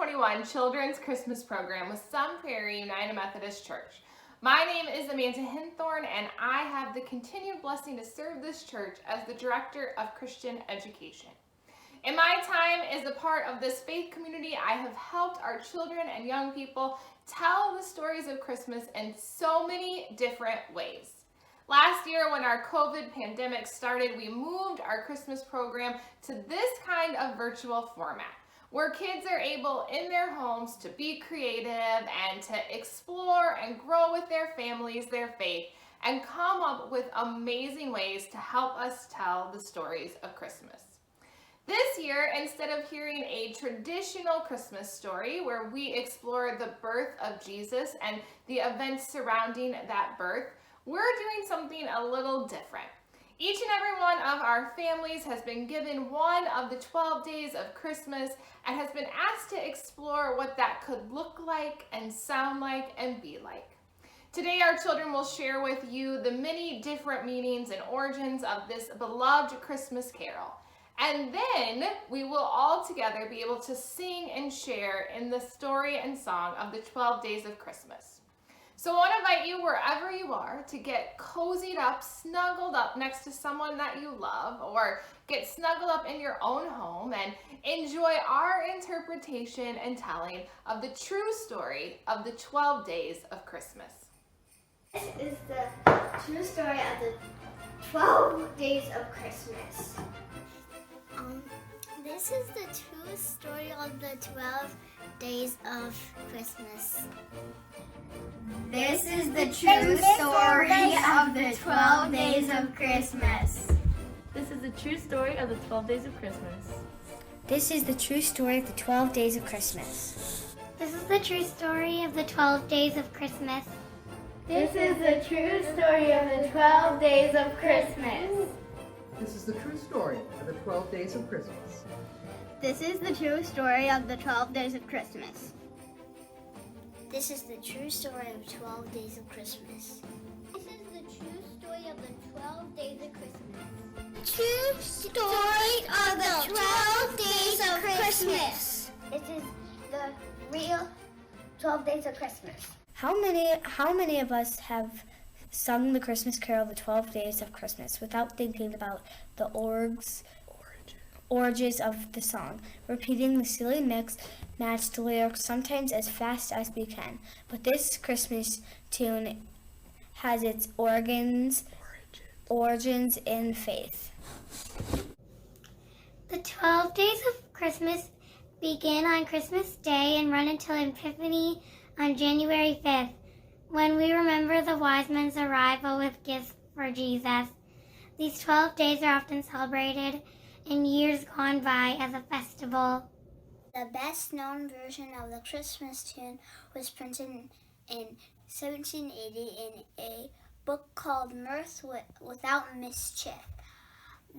2021 Children's Christmas Program with Sun Prairie United Methodist Church. My name is Amanda Hinthorn, and I have the continued blessing to serve this church as the Director of Christian Education. In my time as a part of this faith community, I have helped our children and young people tell the stories of Christmas in so many different ways. Last year, when our COVID pandemic started, we moved our Christmas program to this kind of virtual format, where kids are able in their homes to be creative and to explore and grow with their families, their faith, and come up with amazing ways to help us tell the stories of Christmas. This year, instead of hearing a traditional Christmas story where we explore the birth of Jesus and the events surrounding that birth, we're doing something a little different. Each and every one of our families has been given one of the 12 days of Christmas and has been asked to explore what that could look like and sound like and be like. Today, our children will share with you the many different meanings and origins of this beloved Christmas carol. And then we will all together be able to sing and share in the story and song of the 12 days of Christmas. So I want to invite you wherever you are to get cozied up, snuggled up next to someone that you love, or get snuggled up in your own home and enjoy our interpretation and telling of the true story of the 12 days of Christmas. This is the true story of the 12 days of Christmas. This is the true story of the 12 days of Christmas. This is the true story of the 12 days of Christmas. This is the true story of the 12 days of Christmas. This is the true story of the 12 days of Christmas. This is the true story of the 12 days of Christmas. This is the true story of the 12 days of Christmas. This is the true story of the 12 days of Christmas. This is the true story of the 12 days of Christmas. This is the true story of 12 days of Christmas. This is the true story of the 12 days of Christmas. True story of the 12 days of Christmas. This is the real 12 days of Christmas. How many of us have sung the Christmas carol, the 12 days of Christmas, without thinking about the origins of the song, repeating the silly matched lyrics sometimes as fast as we can. But this Christmas tune has its origins in faith. The 12 days of Christmas begin on Christmas Day and run until Epiphany on January 5th, when we remember the wise men's arrival with gifts for Jesus. These 12 days are often celebrated in years gone by as a festival. The best known version of the Christmas tune was printed in 1780 in a book called Mirth Without Mischief.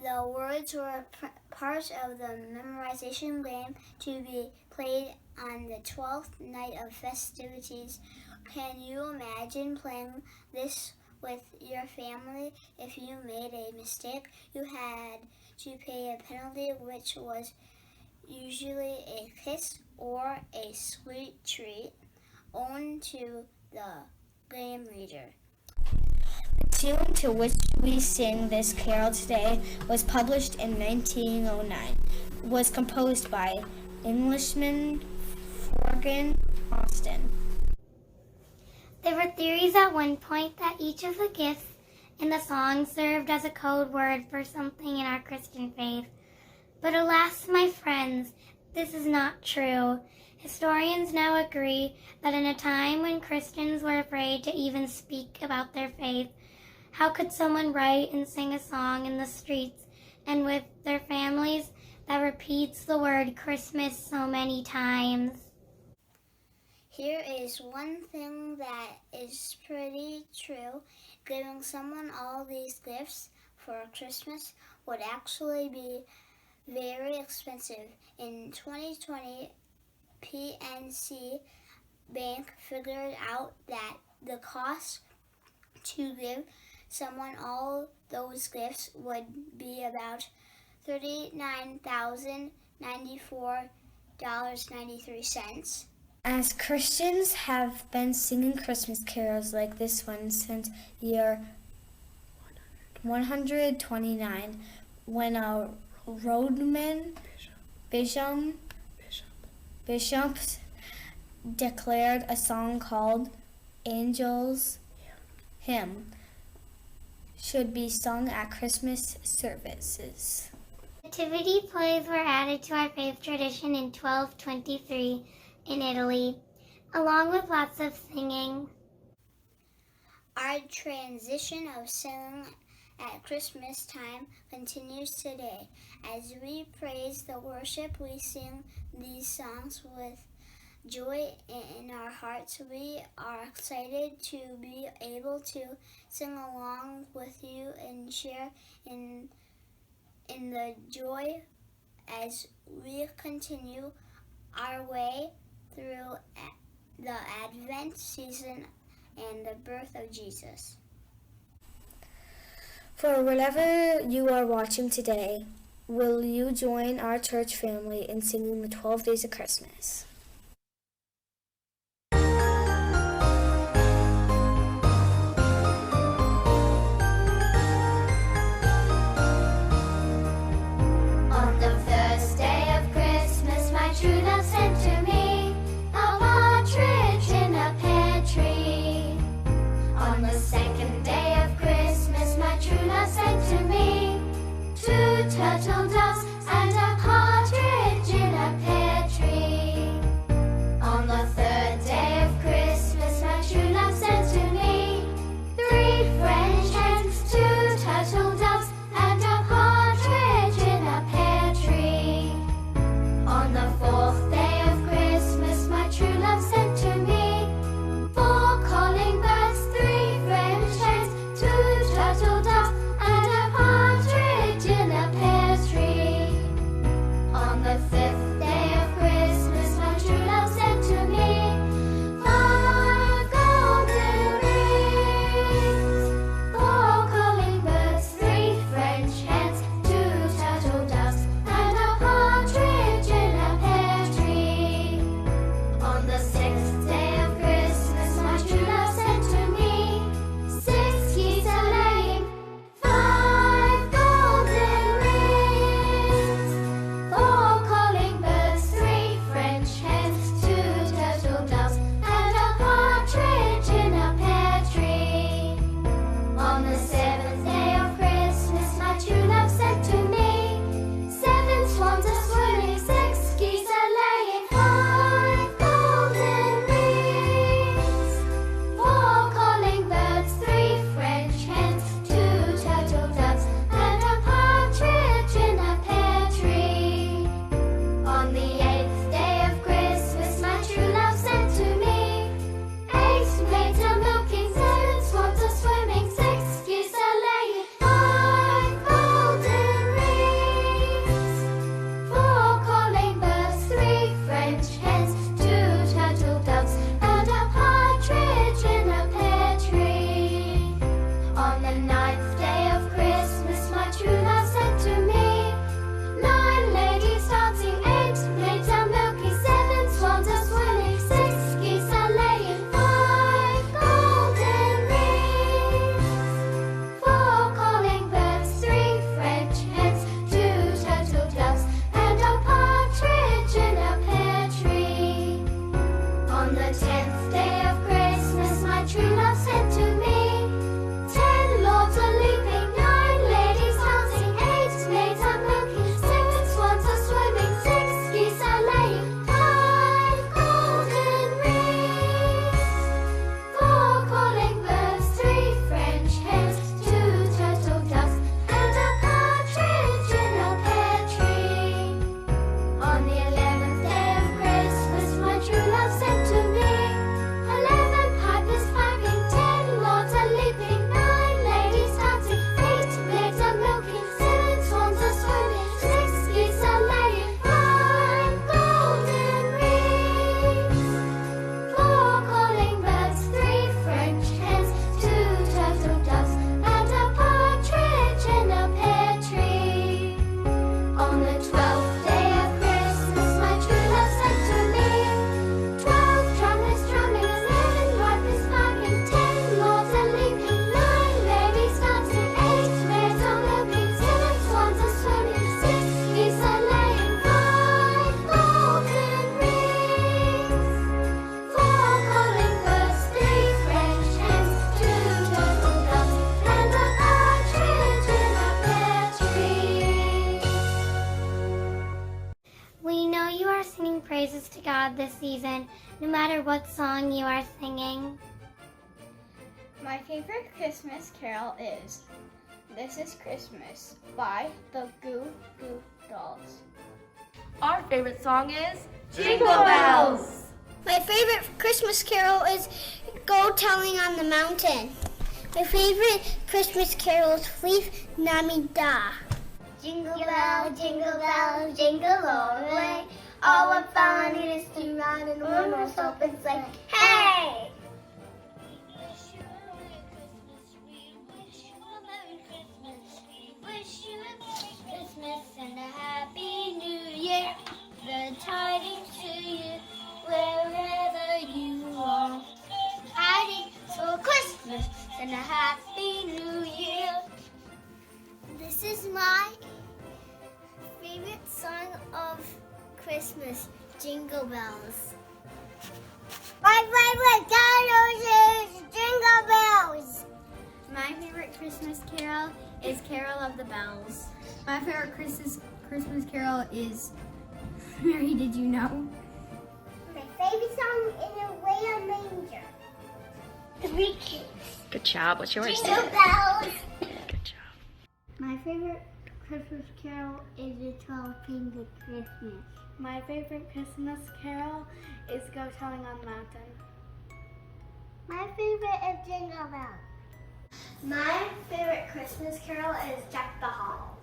The words were part of the memorization game to be played on the 12th night of festivities. Can you imagine playing this with your family? If you made a mistake, you had to pay a penalty, which was usually a kiss or a sweet treat owed to the game leader. The tune to which we sing this carol today was published in 1909. It was composed by Englishman Fergus Austin. There were theories at one point that each of the gifts in the song served as a code word for something in our Christian faith. But alas, my friends, this is not true. Historians now agree that in a time when Christians were afraid to even speak about their faith, how could someone write and sing a song in the streets and with their families that repeats the word Christmas so many times? Here is one thing that is pretty true. Giving someone all these gifts for Christmas would actually be very expensive. In 2020, PNC Bank figured out that the cost to give someone all those gifts would be about $39,094 $2.93. As Christians have been singing Christmas carols like this one since year 129, when a Roman bishops declared a song called Angel's Hymn should be sung at Christmas services. Nativity plays were added to our faith tradition in 1223 in Italy, along with lots of singing. Our transition of singing at Christmas time continues today. As we praise the worship, we sing these songs with joy in our hearts. We are excited to be able to sing along with you and share in the joy as we continue our way through the Advent season and the birth of Jesus. For wherever you are watching today, will you join our church family in singing the 12 Days of Christmas? On the first day of Christmas, my true love sent to me a partridge in a pear tree. On the second day of Christmas, my true love sent to me 2 turtle doves and a partridge in a pear tree. On the third day of Christmas, my true love sent to me 3 French hens, 2 turtle doves, and a partridge in a pear tree. On the fourth day of Christmas, my true love sent to me 4 calling birds, 3 French hens, 2 turtle doves, and a partridge in a pear tree. God this season, no matter what song you are singing. My favorite Christmas carol is This Is Christmas by the Goo Goo Dolls. Our favorite song is Jingle Bells. My favorite Christmas carol is Go Telling on the Mountain. My favorite Christmas carol is Feliz Navidad. Jingle bell, jingle all the way. Oh, what fun it is to ride in a one-horse open sleigh. Hey! We wish you a Merry Christmas. We wish you a Merry Christmas. We wish you a Merry Christmas and a Happy New Year. The tidings to you wherever you are. Tidings for Christmas and a Happy New Year. This is my favorite song of Christmas, Jingle Bells. My favorite carol is Jingle Bells. My favorite Christmas carol is Carol of the Bells. My favorite Christmas carol is Mary, Did You Know? My favorite song is Away on Manger. Three Kids. Good job. What's yours? Jingle Bells. Good job. My favorite Christmas carol is The 12 Kings of Christmas. My favorite Christmas carol is Go Telling on the Mountain. My favorite is Jingle Bells. My favorite Christmas carol is Deck the Halls.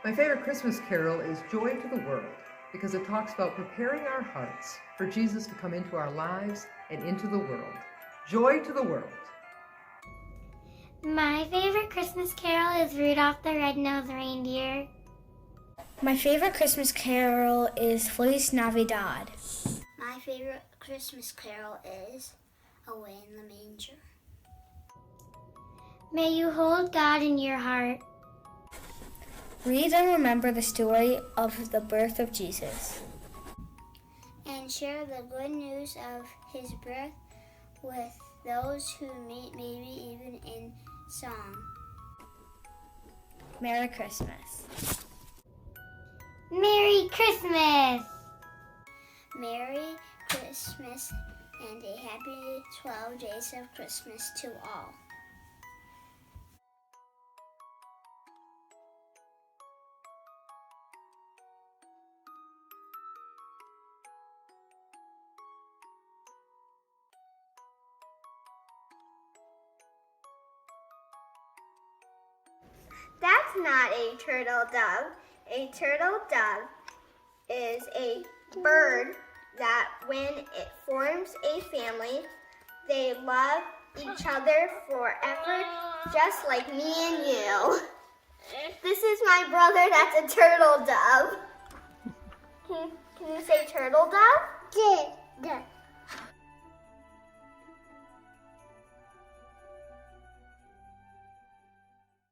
My favorite Christmas carol is Joy to the World because it talks about preparing our hearts for Jesus to come into our lives and into the world. Joy to the world. My favorite Christmas carol is Rudolph the Red-Nosed Reindeer. My favorite Christmas carol is Feliz Navidad. My favorite Christmas carol is Away in the Manger. May you hold God in your heart. Read and remember the story of the birth of Jesus. And share the good news of his birth with those who meet, maybe even in song. Merry Christmas. Merry Christmas! Merry Christmas and a happy 12 days of Christmas to all. That's not a turtle dove. A turtle dove is a bird that when it forms a family, they love each other forever, just like me and you. This is my brother that's a turtle dove. Can you say turtle dove? Yeah.